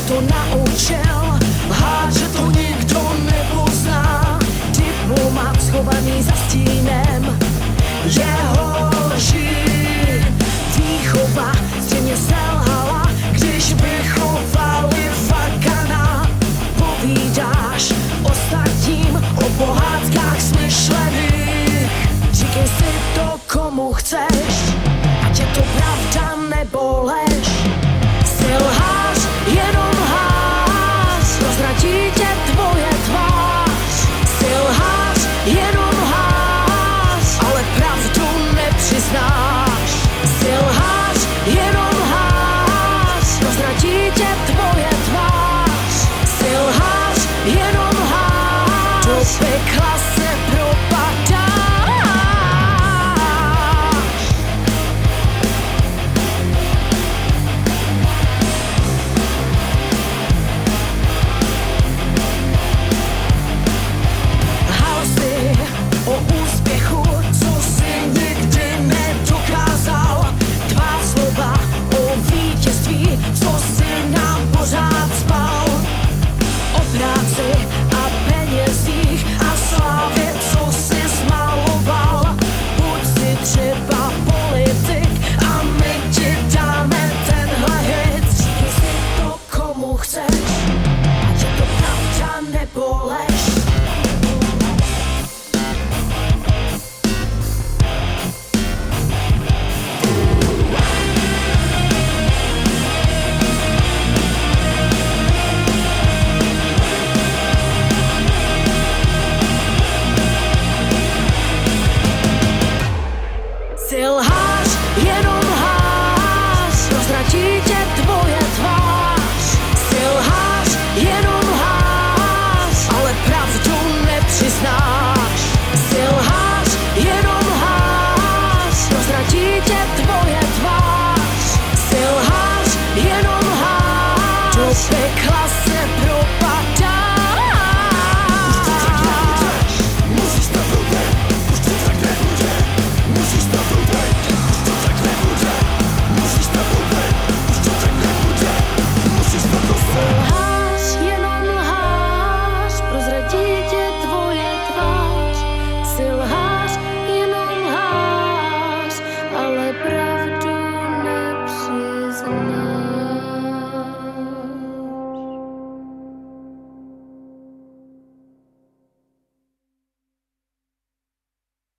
To naučil, že to nikto nepozná. Diplomat schovaný za stínem jeho lží. Výchova stejně selhala, když vychovali vakana. Povídáš ostatním o pohádkách smyšlených. Říkej si to, komu chceš, ať je to pravda nebo lež. Jsi lhář, jenom lhář, rozradí tě tvoje tvář. Jsi lhář, jenom lhář, ale pravdu nepřiznáš. Jsi lhář, jenom lhář, rozradí tě tvoje tvář. Jsi lhář, jenom lhář, do pekla